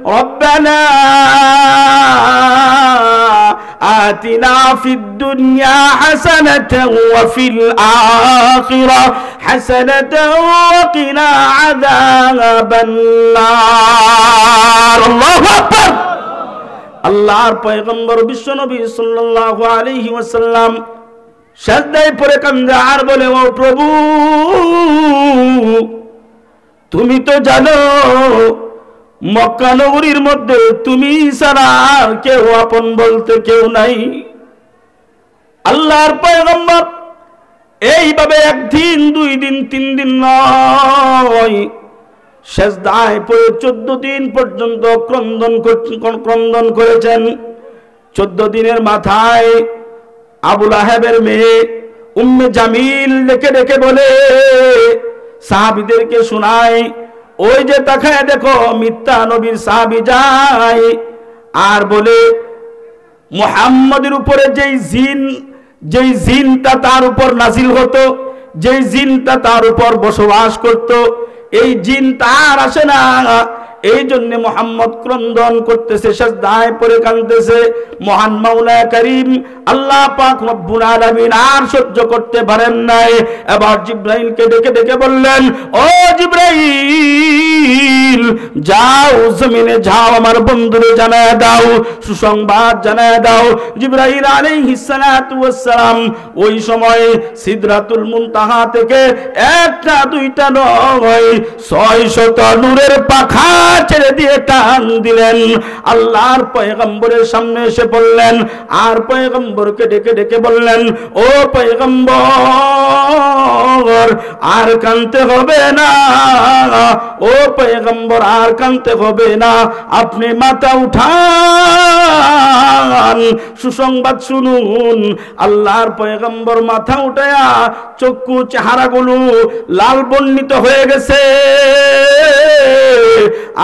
রব্বানা আতিনা ফিদ দুনিয়া হাসানাতাও ওয়া ফিল আখিরা হাসানাতাও ওয়া কিনা আযাবান নার। আল্লাহু আকবার। আল্লাহর পয়গম্বর বিশ্বনবী সাল্লাল্লাহু আলাইহি ওয়াসাল্লাম সাজদায় পড়ে কান্দে আর বলে, ও প্রভু, তুমি তো জানো মক্কা নগরীর মধ্যে তুমি ছাড়া আর কেউ আপন বলতে কেউ নাই। আল্লাহর পয়গম্বর এইভাবে একদিন, 2 দিন, 3 দিন নয়, সেজদায় পড়ে 14 দিন পর্যন্ত ক্রন্দন করেছেন। 14 দিনের মাথায় আবু লাহাবের মেয়ে উম্মে জামিল ডেকে ডেকে বলে, সাহাবীদেরকে শোনায়, ওই যে তাকায় দেখো মিথ্যা নবীর সাহাবী যায় আর বলে মুহাম্মদের উপরে যেই জিনটা তার উপর নাজিল হতো, যেই জিনটা তার উপর বসবাস করত, এই জিন তার আসে না। এই জন্য মুহাম্মদ ক্রন্দন করতেছে, সিজদায় পড়ে কাঁদতেছে। মহান মাওলা করিম আল্লাহ পাক রব্বুল আলামিন আর সহ্য করতে পারেন নাই। এবার জিবরাইলকে ডেকে ডেকে বললেন, ও জিবরাইল, যাও জমিনে যাও, আমার বন্ধুরে জানায় দাও, সুসংবাদ জানায় দাও। জিবরাইল আলাইহিস সালাতু ওয়াস সালাম ওই সময় সিদরাতুল মুনতাহা থেকে 1টা 2টা নয়, 600টা নূরের পাখা ছেড়ে দিয়ে টান দিলেন। আল্লাহর পয়গম্বরের সামনে এসে বললেন, আর পয়গম্বরকে ডেকে ডেকে বললেন, ও পয়গম্বর, আর কাঁদতে হবে না, ও পয়গম্বর, আর কাঁদতে হবে না, আপনি মাথা উঠান, সুসংবাদ শুনুন। আল্লাহর পয়গম্বর মাথা উঠায়া চক্ষু চেহারাগুলো লাল বর্ণিত হয়ে গেছে।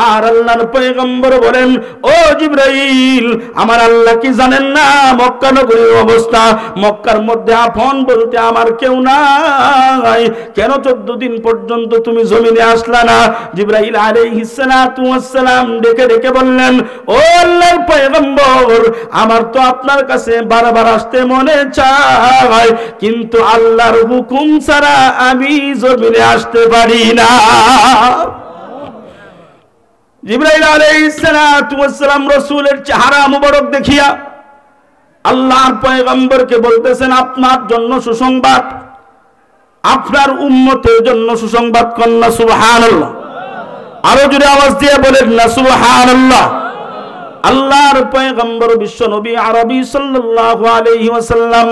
আর আল্লাহর পয়গম্বর বলেন, ও জিবরাইল, আমার আল্লাহ কি জানেন না মক্কা নগরীর অবস্থা? মক্কার মধ্যে আপন বলতে আমার কেউ নাই, কেন 14 দিন পর্যন্ত তুমি জমিনে আসলা না? জিবরাইল আলাইহিস সালাতু ওয়াস সালাম ডেকে ডেকে বললেন, ও আল্লাহর পয়গম্বর, আমার তো আপনার কাছে বারবার আসতে মনে চায়, কিন্তু আল্লাহর হুকুম ছাড়া আমি জমিনে আসতে পারি না। জিবরাইল আলাইহিস সালাতু ওয়াস সালাম রাসূলের চেহারা মুবারক দেখিয়া আল্লাহর পয়গম্বরকে বলতেছেন, আপনার জন্য সুসংবাদ, আপনার উম্মতের জন্য সুসংবাদ। কন্যা সুবহানাল্লাহ, আরো জোরে আওয়াজ দিয়ে বলেন না সুবহানাল্লাহ। আল্লাহর পয়গম্বর বিশ্ব নবী আরবি সাল্লাল্লাহু আলাইহি ওয়াসাল্লাম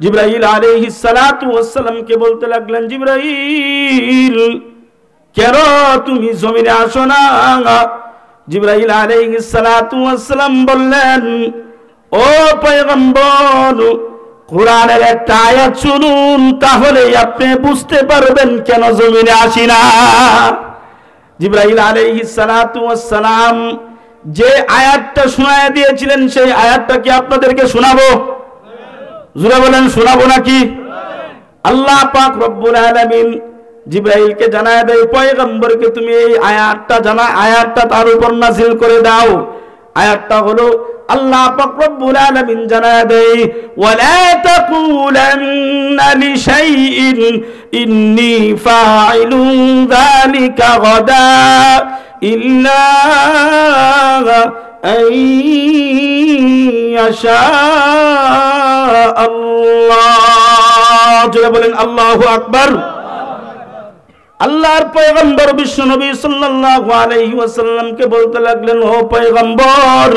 জিবরাইল আলাইহিস সালাতু ওয়াস সালামকে বলতে লাগলেন, জিবরাইল, কেন তুমি জমিনে আসো না? জিবরাইল আলাইহিস সালাতু ওয়াস সালাম বললেন, ও পয়গম্বর, কোরআনের একটা আয়াত শুনুন, তাহলে আপনি বুঝতে পারবেন কেন জমিনে আসি না। জিবরাইল আলাইহিস সালাতু ওয়াস সালাম যে আয়াতটা শোনায় দিয়েছিলেন, সেই আয়াতটা কি আপনাদেরকে শোনাবো? জোরে বলেন, শোনাবো নাকি? আল্লাহ পাক রব্বুল আলামিন জিবরাইলকে জানায় দেয়, পয়গম্বরকে তুমি এই আয়াতটা আয়াতটা তার উপর নাযিল করে দাও। আয়াতটা হলো, আল্লাহ পাক রব্বুল আলামিন জানায় দেয়, ওয়ালা তাকুলান্না লিশাইইন ইন্নী ফাইলুন যালিকা গাদা ইল্লা আন ইয়াশা আল্লাহ। জোরে বলেন আল্লাহু আকবার। আল্লাহর পয়গম্বর বিশ্বনবী সাল্লাল্লাহু আলাইহি ওয়াসাল্লামকে বলতে লাগলেন, ও পয়গম্বর,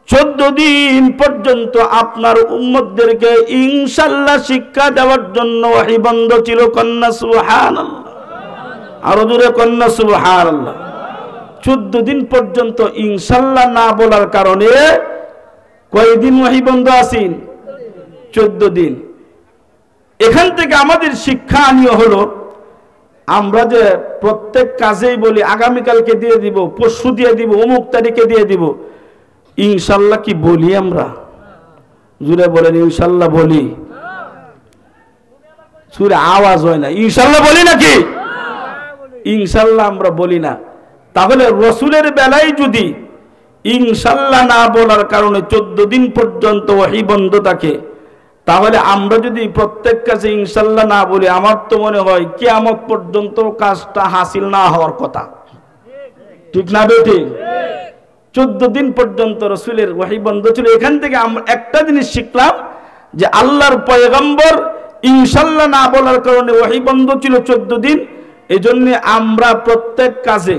14 দিন পর্যন্ত আপনার উম্মতদেরকে ইনশাআল্লাহ শিক্ষা দেওয়ার জন্য ওহী বন্ধ ছিল। কন্যা সুবহানাল্লাহ, আরো জোরে কন্যা সুবহানাল্লাহ। 14 দিন পর্যন্ত ইনশাআল্লাহ না বলার কারণে কয়দিন ওহী বন্ধ আছেন? 14 দিন। এখান থেকে আমাদের শিক্ষণীয় হলো, আমরা যে প্রত্যেক কাজেই বলি আগামীকালকে দিয়ে দিব, পরশু দিয়ে দিব, অমুক তারিখে দিয়ে দিব, ইনশাআল্লাহ কি বলি আমরা? জুড়ে বলেন ইনশাআল্লাহ বলি? সুরে আওয়াজ হয় না। ইনশাআল্লাহ বলি নাকি? ইনশাআল্লাহ আমরা বলি না। তাহলে রসুলের বেলায় যদি ইনশাল্লাহ না বলার কারণে 14 দিন পর্যন্ত ওহী বন্ধ থাকে, তাহলে আমরা যদি প্রত্যেক কাজে ইনশাল্লাহ না বলি, আমার তো মনে হয় কিয়ামত পর্যন্ত কাজটা হাসিল না হওয়ার কথা। ঠিক না বেটি? 14 দিন পর্যন্ত রসুলের ওহী বন্ধ ছিল। এখান থেকে আমরা একটা জিনিস শিখলাম যে আল্লাহর পয়গম্বর ইনশাল্লাহ না বলার কারণে ওহী বন্ধ ছিল 14 দিন। এই জন্য আমরা প্রত্যেক কাজে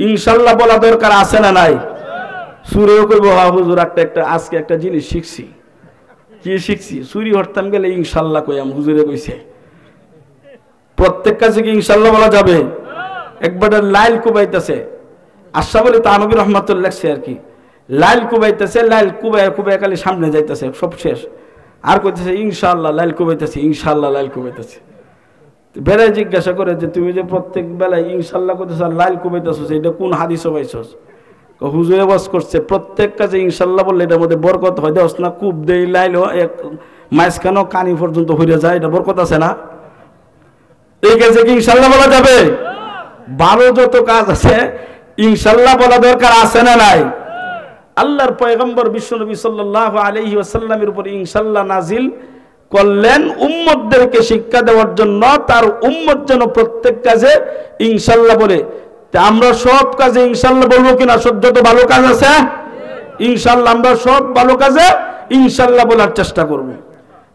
ইনশাল্লাহ বলা দরকার আছে না নাই? সুরেও কইব হা হুজুর একটা আজকে একটা জিনিস শিখছি। কি শিখছি? চুরি হরতাম গেলে ইনশাল্লাহ কইয়াম, হুজুরে কইছে। প্রত্যেক কাজে কি ইনশাল্লাহ বলা যাবে? একবার লাইল কুবাইতেছে, আশা বলে তানবী রহমাতুল্লাহ লেখছে আর কি, লাইল কুবাইতেছে, লাইল কুবাই খালি সামনে যাইতেছে, সব শেষ, আর কইতেছে ইনশাআল্লাহ, লাইল কুবাইতেছে, ইনশাআল্লাহ লাইল কুবাইতেছে। বেড়ায় জিজ্ঞাসা করে যে তুমি যে প্রত্যেক বেলায় ইনশাআল্লাহ কইতেছ আর লাইল কুবাইতেছ, এটা কোন হাদিসে পাইছস? হুজুরে ওয়াজ করছে প্রত্যেক কাজে ইনশাআল্লাহ বললে এটার মধ্যে বরকত হয়। দেওস না কূপ দেই লাইল এক মাঝখানো কানি পর্যন্ত হইয়া যায়, এটা বরকত আছে না? এই কাজে কি ইনশাআল্লাহ বলা যাবে? ভালো যত কাজ আছে ইনশাআল্লাহ বলা দরকার আছে না নাই? আল্লাহর পয়গম্বর বিশ্বনবী সাল্লাল্লাহু আলাইহি ওয়াসাল্লামের উপর ইনশাআল্লাহ নাজিল করলেন উম্মতদেরকে শিক্ষা দেওয়ার জন্য, তার উম্মত যেন প্রত্যেক কাজে ইনশাআল্লাহ বলে। আমরা সব কাজে ইনশাআল্লাহ বলবো কিনা? যত ভালো কাজ আছে ইনশাআল্লাহ আমরা সব ভালো কাজে ইনশাআল্লাহ বলার চেষ্টা করব।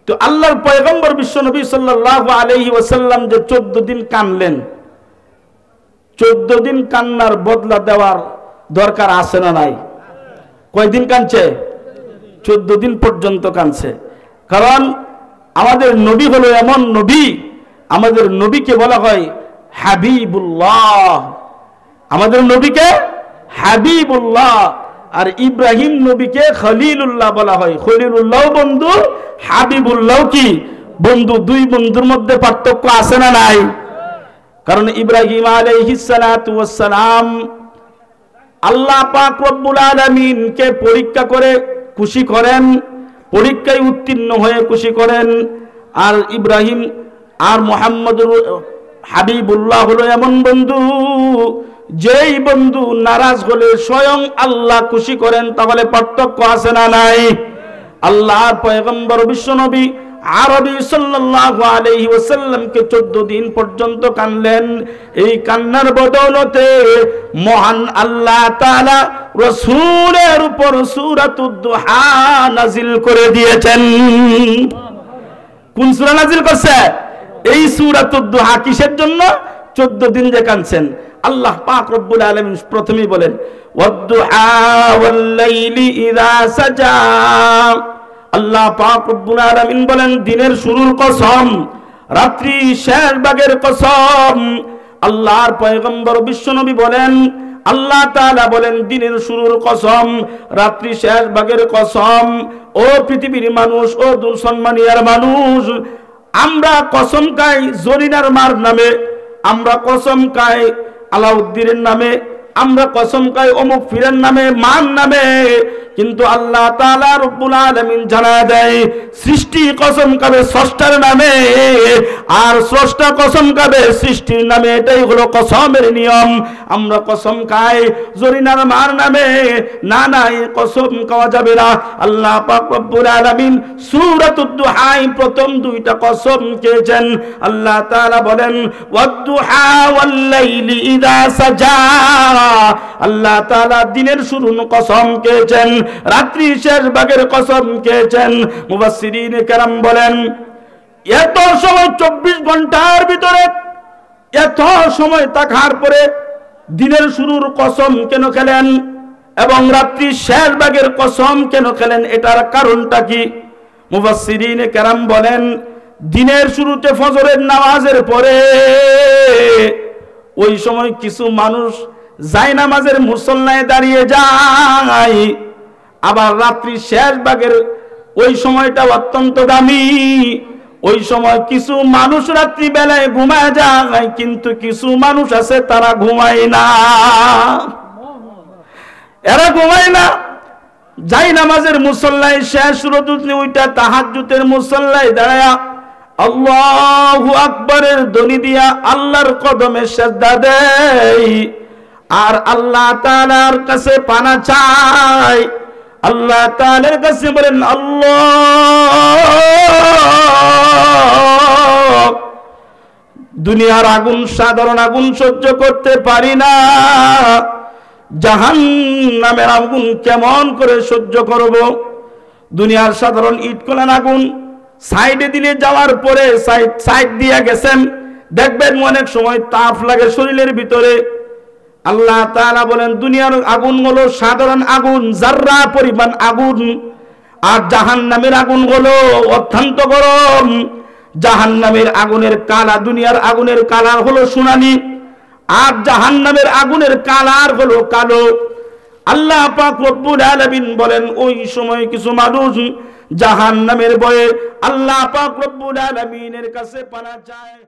তো আল্লাহর পয়গম্বর বিশ্বনবী সাল্লাল্লাহু আলাইহি ওয়াসাল্লাম যে 14 দিন কানলেন, 14 দিন কান্নার বদলা দেওয়ার দরকার আছে না নাই? কয়দিন কাঁদছে? 14 দিন পর্যন্ত কাঁদছে। কারণ আমাদের নবী হলো এমন নবী, আমাদের নবীকে বলা হয় হাবিবুল্লাহ, আমাদের নবীকে হাবিবুল্লাহ, আর ইব্রাহিম নবীকে খলিলুল্লাহ বলা হয়। খলিলুল্লাহ বন্ধু, হাবিবুল্লাহ কি বন্ধু? দুই বন্ধুর মধ্যে পার্থক্য আছে না নাই? কারণ ইব্রাহিম আলাইহিস সালাতু ওয়াস সালাম আল্লাহ পাক রব্বুল আলামিন কে পরীক্ষা করে খুশি করেন, পরীক্ষায় উত্তীর্ণ হয়ে খুশি করেন। আর ইব্রাহিম আর মুহাম্মদুর হাবিবুল্লাহ হলো এমন বন্ধু, যেই বন্ধু নারাজ হলে স্বয়ং আল্লাহ খুশি করেন। তাহলে পার্থক্য আছে না নাই? আল্লাহর পয়গম্বর বিশ্বনবী আরবি সাল্লাল্লাহু আলাইহি ওয়াসাল্লামকে 14 দিন পর্যন্ত কানলেন। এই কান্নার বদৌলতে মহান আল্লাহ তাআলা রাসূলের উপর সূরাতুদ দুহা নাজিল করে দিয়েছেন। কোন সূরা নাজিল করছে? এই সূরাতুদ দুহা। কিসের জন্য? 14 দিন যে কানছেন। আল্লাহ পাক রব্বুল আলামিন প্রথমেই বলেন ওয়াদ-দুহা ওয়াল-লাইলি ইযা সাজা। আল্লাহ পাক রব্বুল আলামিন বলেন দিনের শুরুর কসম, রাত্রি শেষ ভাগের কসম। আল্লাহর পয়গম্বর বিশ্বনবী বলেন, আল্লাহ তাআলা বলেন দিনের শুরুর কসম, রাত্রি শেষ ভাগের কসম। ও পৃথিবীর মানুষ, ও দুঃসম্মানিয়ার মানুষ, আমরা কসম খাই জরিনার মার নামে, আমরা কসম খাই আলাউদ্দিনের নামে, আমরা কসম খাই অমুক ফিরের নামে, মান নামে, কিন্তু আল্লাহ তাআলা রব্বুল আলামিন জানায় দেয় সৃষ্টি কসম খাবে স্রষ্টার নামে, আর স্রষ্টা কসম খাবে সৃষ্টির নামে। এটাই হলো কসমের নিয়ম। আমরা কসম খাই জরিনার মার নামে, না না, এই কসম খাওয়া যাবে না। আল্লাহ পাক রব্বুল আলামিন সূরাতুদ দুহায় প্রথম দুইটা কসম খেয়েছেন। আল্লাহ তাআলা বলেন ওয়াদ-দুহা ওয়াল-লাইলি ইযা সাজা। আল্লাহ তাআলা দিনের শুরুর কসম খেয়েছেন, রাত্রি শেষ ভাগের কসম খেয়েছেন। মুফাসসিরিন কেরাম বলেন এত সময় 24 ঘন্টার ভিতরে এত সময় থাকার পরে দিনের শুরুর কসম কেন খেলেন এবং রাত্রি শেষ ভাগের কসম কেন খেলেন? এটার কারণটা কি? মুফাসসিরিন কেরাম বলেন দিনের শুরুতে ফজরের নামাজের পরে ওই সময় কিছু মানুষ জায়নামাজের মুসল্লায় দাঁড়িয়ে যায়। আবার রাত্রি শেষ ভাগের ওই সময়টা অত্যন্ত দামি। ওই সময় কিছু মানুষ রাত্রি বেলায় ঘুমায় যায়, কিন্তু কিছু মানুষ আছে তারা ঘুমায় না। এরা ঘুমায় না, জায়নামাজের মুসল্লায় শেষ রজনী ওইটা তাহাজ্জুদের মুসল্লায় দাঁড়ায়া আল্লাহু আকবারের ধ্বনি দিয়া আল্লাহর কদমে সিজদা দেয়। আর আল্লাহ তাআলার কাছে পানা চায়। আল্লাহ তাআলার কাছে বলেন, আল্লাহ দুনিয়ার আগুন, সাধারণ আগুন সহ্য করতে পারি না, জাহান্নামের আগুন কেমন করে সহ্য করব? দুনিয়ার সাধারণ ইটকলান আগুন সাইডে দিলে যাওয়ার পরে সাইড দিয়ে গেছেন, দেখবেন অনেক সময় তাপ লাগে শরীরের ভিতরে। আল্লাহ তাআলা বলেন দুনিয়ার আগুন হলো সাধারণ আগুন, জাররা পরিমাণ আগুন, আর জাহান্নামের আগুন হলো অত্যন্ত গরম। জাহান্নামের আগুনের কালা, দুনিয়ার আগুনের কালার হলো সোনালী, আর জাহান্নামের আগুনের কালার হলো কালো। আল্লাহ পাক রব্বুল আলামিন বলেন ওই সময় কিছু মানুষ জাহান্নামের ভয়ে আল্লাহ পাক রব্বুল আলামিনের কাছে পানা চায়।